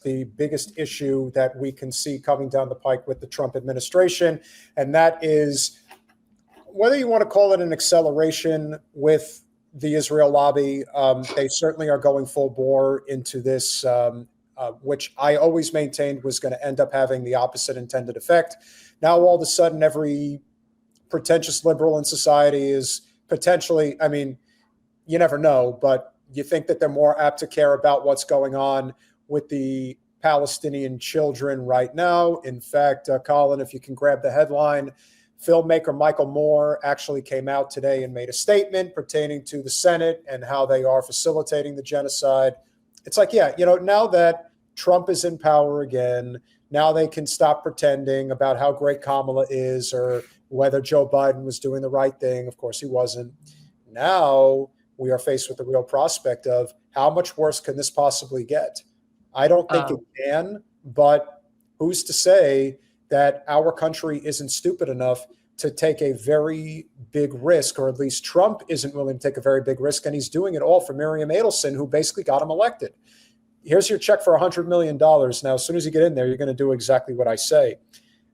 the biggest issue that we can see coming down the pike with the Trump administration, and that is whether you want to call it an acceleration with the Israel lobby. They certainly are going full bore into this, which I always maintained was going to end up having the opposite intended effect. Now, all of a sudden, every pretentious liberal in society is potentially, I mean, you never know, but you think that they're more apt to care about what's going on with the Palestinian children right now. In fact, Colin, if you can grab the headline, filmmaker Michael Moore actually came out today and made a statement pertaining to the Senate and how they are facilitating the genocide. It's like, yeah, now that Trump is in power again, now they can stop pretending about how great Kamala is or whether Joe Biden was doing the right thing. Of course, he wasn't. Now we are faced with the real prospect of how much worse can this possibly get? I don't think it can, but who's to say that our country isn't stupid enough to take a very big risk, or at least Trump isn't willing to take a very big risk, and he's doing it all for Miriam Adelson, who basically got him elected. Here's your check for $100 million. Now, as soon as you get in there, you're going to do exactly what I say.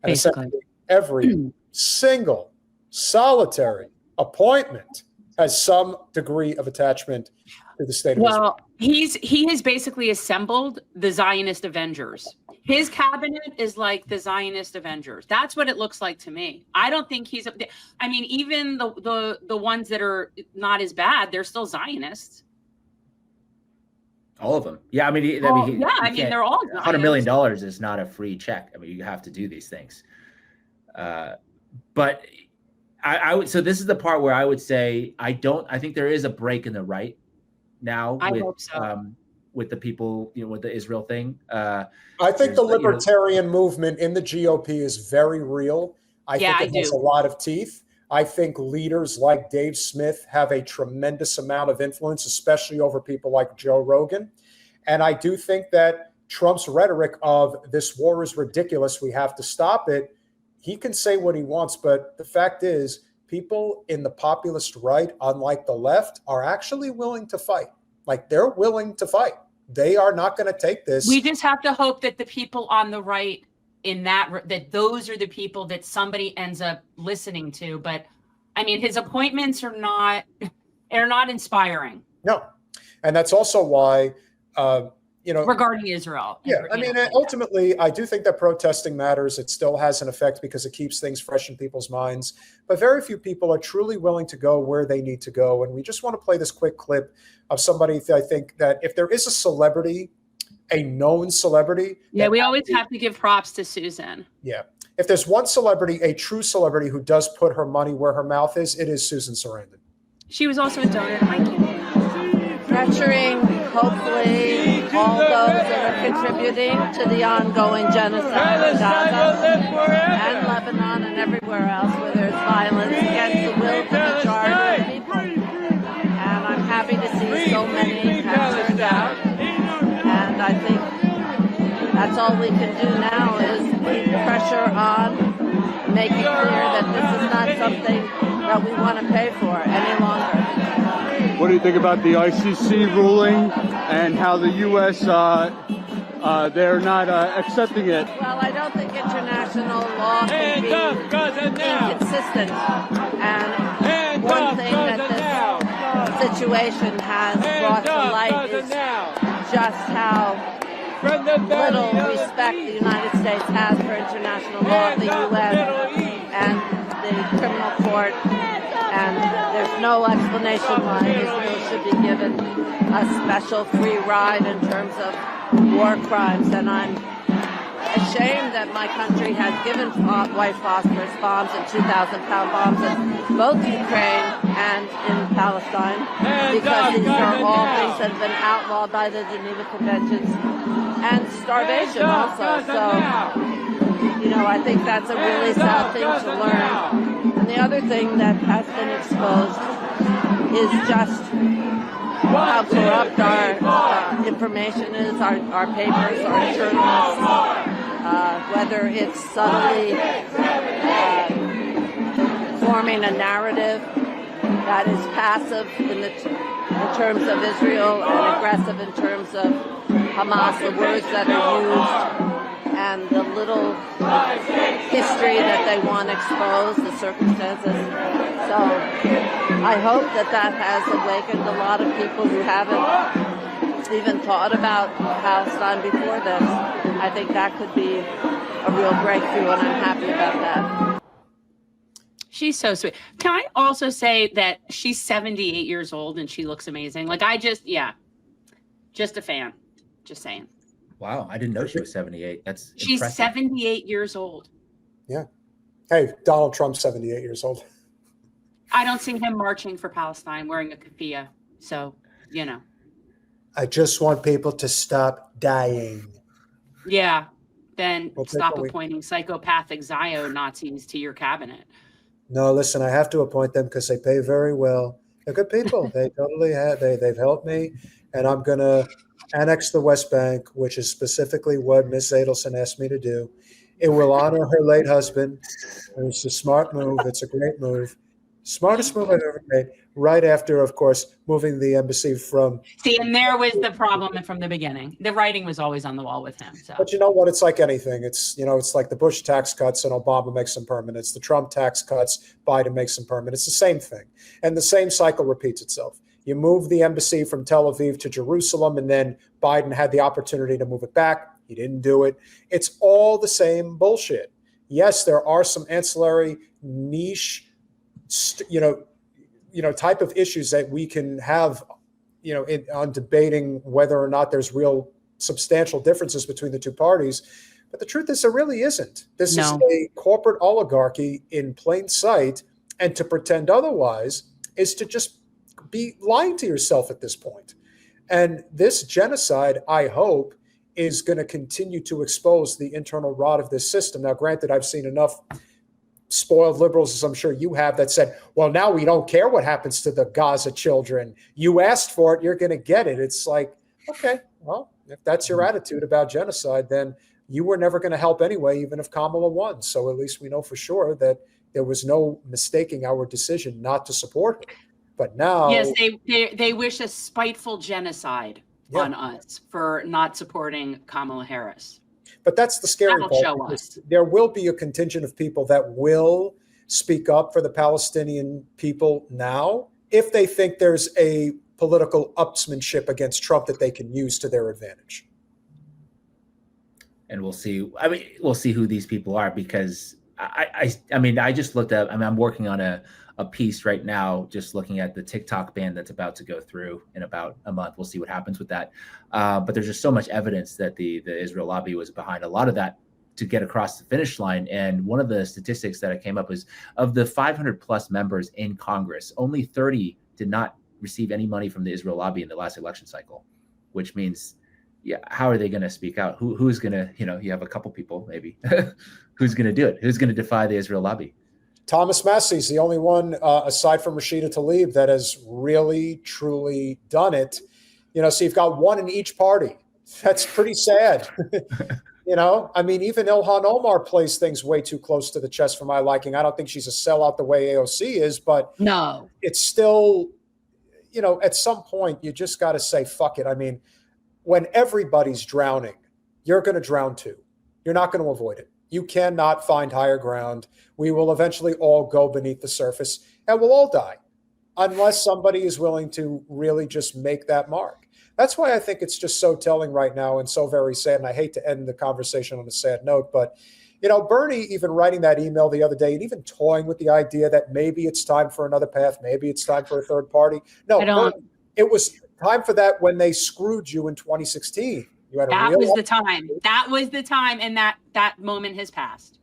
And essentially every single solitary appointment has some degree of attachment to the state of Israel. Well, he has basically assembled the Zionist Avengers. His cabinet is like the Zionist Avengers. That's what it looks like to me. I don't think he's. I mean, even the ones that are not as bad, they're still Zionists. All of them. Yeah, I mean, they're all Zionists. $100 million is not a free check. I mean, you have to do these things. But I would. So this is the part where I would say I think there is a break in the right now. I hope so. With the people, with the Israel thing. I think the libertarian movement in the GOP is very real. I think it has a lot of teeth. I think leaders like Dave Smith have a tremendous amount of influence, especially over people like Joe Rogan. And I do think that Trump's rhetoric of this war is ridiculous, we have to stop it, he can say what he wants, but the fact is people in the populist right, unlike the left, are actually willing to fight. Like, they're willing to fight. They are not going to take this. We just have to hope that the people on the right that those are the people that somebody ends up listening to. But I mean, his appointments are not inspiring. No. And that's also why, regarding Israel. Yeah. I mean, ultimately, I do think that protesting matters. It still has an effect because it keeps things fresh in people's minds. But very few people are truly willing to go where they need to go. And we just want to play this quick clip of somebody I think that if there is a celebrity, a known celebrity. Yeah, we always have to give props to Susan. Yeah. If there's one celebrity, a true celebrity who does put her money where her mouth is, it is Susan Sarandon. She was also a donor to my campaign. Pressuring, hopefully, all those that are contributing to the ongoing genocide in Gaza and Lebanon and everywhere else where there's violence against the will of the majority of people. And I'm happy to see so many have turned out. And I think that's all we can do now is keep pressure on, make it clear that this is not something that we want to pay for any longer. What do you think about the ICC ruling and how the U.S., they're not accepting it? Well, I don't think international law can be inconsistent. And one thing that this situation has brought to light is just how little respect the United States has for international law, the UN and the criminal court, and there's no explanation why Israel should be given a special free ride in terms of war crimes. And I'm ashamed that my country has given white phosphorus bombs and 2,000-pound bombs in both Ukraine and in Palestine, because these are all things that have been outlawed by the Geneva Conventions, and starvation also. So, I think that's a really sad thing to learn. And the other thing that has been exposed is just how corrupt our information is, our papers, our journalists, whether it's subtly forming a narrative that is passive in terms of Israel and aggressive in terms of Hamas, the words that are used, and the little history that they want exposed, the circumstances. So I hope that has awakened a lot of people who haven't even thought about Palestine before this. I think that could be a real breakthrough, and I'm happy about that. She's so sweet. Can I also say that she's 78 years old and she looks amazing? Like, just a fan. Just saying. Wow, I didn't know she was 78. She's impressive. 78 years old. Yeah. Hey, Donald Trump's 78 years old. I don't see him marching for Palestine wearing a keffiyeh. So, I just want people to stop dying. Yeah. Then We'll stop appointing psychopathic Zio Nazis to your cabinet. No, listen, I have to appoint them because they pay very well. They're good people. They totally have. They've helped me, and I'm going to annex the West Bank, which is specifically what Ms. Adelson asked me to do. It will honor her late husband. It's a smart move. It's a great move. Smartest move I've ever made. Right after, of course, moving the embassy from. See, and there was the problem from the beginning. The writing was always on the wall with him. So. But you know what? It's like anything. It's like the Bush tax cuts and Obama makes them permanent. It's the Trump tax cuts, Biden makes them permanent. It's the same thing. And the same cycle repeats itself. You move the embassy from Tel Aviv to Jerusalem, and then Biden had the opportunity to move it back. He didn't do it. It's all the same bullshit. Yes, there are some ancillary niche, type of issues that we can have, on debating whether or not there's real substantial differences between the two parties. But the truth is there really isn't. This is a corporate oligarchy in plain sight. And to pretend otherwise is to just be lying to yourself at this point. And this genocide, I hope, is going to continue to expose the internal rot of this system. Now, granted, I've seen enough spoiled liberals, as I'm sure you have, that said, well, now we don't care what happens to the Gaza children. You asked for it, you're going to get it. It's like, okay, well, if that's your attitude about genocide, then you were never going to help anyway, even if Kamala won. So at least we know for sure that there was no mistaking our decision not to support her. But now, yes, they wish a spiteful genocide on us for not supporting Kamala Harris. But that's the scary part. Show us. There will be a contingent of people that will speak up for the Palestinian people now if they think there's a political upsmanship against Trump that they can use to their advantage. And we'll see. I mean, we'll see who these people are, because I just looked up. I'm working on a piece right now, just looking at the TikTok ban that's about to go through in about a month. We'll see what happens with that. But there's just so much evidence that the Israel lobby was behind a lot of that to get across the finish line. And one of the statistics that I came up is, of the 500 plus members in Congress, only 30 did not receive any money from the Israel lobby in the last election cycle, which means, how are they going to speak out? Who's going to, you have a couple people maybe, who's going to do it? Who's going to defy the Israel lobby? Thomas Massey's the only one, aside from Rashida Tlaib, that has really, truly done it. So you've got one in each party. That's pretty sad. I mean, even Ilhan Omar plays things way too close to the chest for my liking. I don't think she's a sellout the way AOC is, but no, it's still, at some point you just got to say, fuck it. I mean, when everybody's drowning, you're going to drown too. You're not going to avoid it. You cannot find higher ground. We will eventually all go beneath the surface and we'll all die unless somebody is willing to really just make that mark. That's why I think it's just so telling right now and so very sad. And I hate to end the conversation on a sad note, but, Bernie even writing that email the other day and even toying with the idea that maybe it's time for another path. Maybe it's time for a third party. No, Bernie, it was time for that when they screwed you in 2016. That was the time. That was the time, and that moment has passed.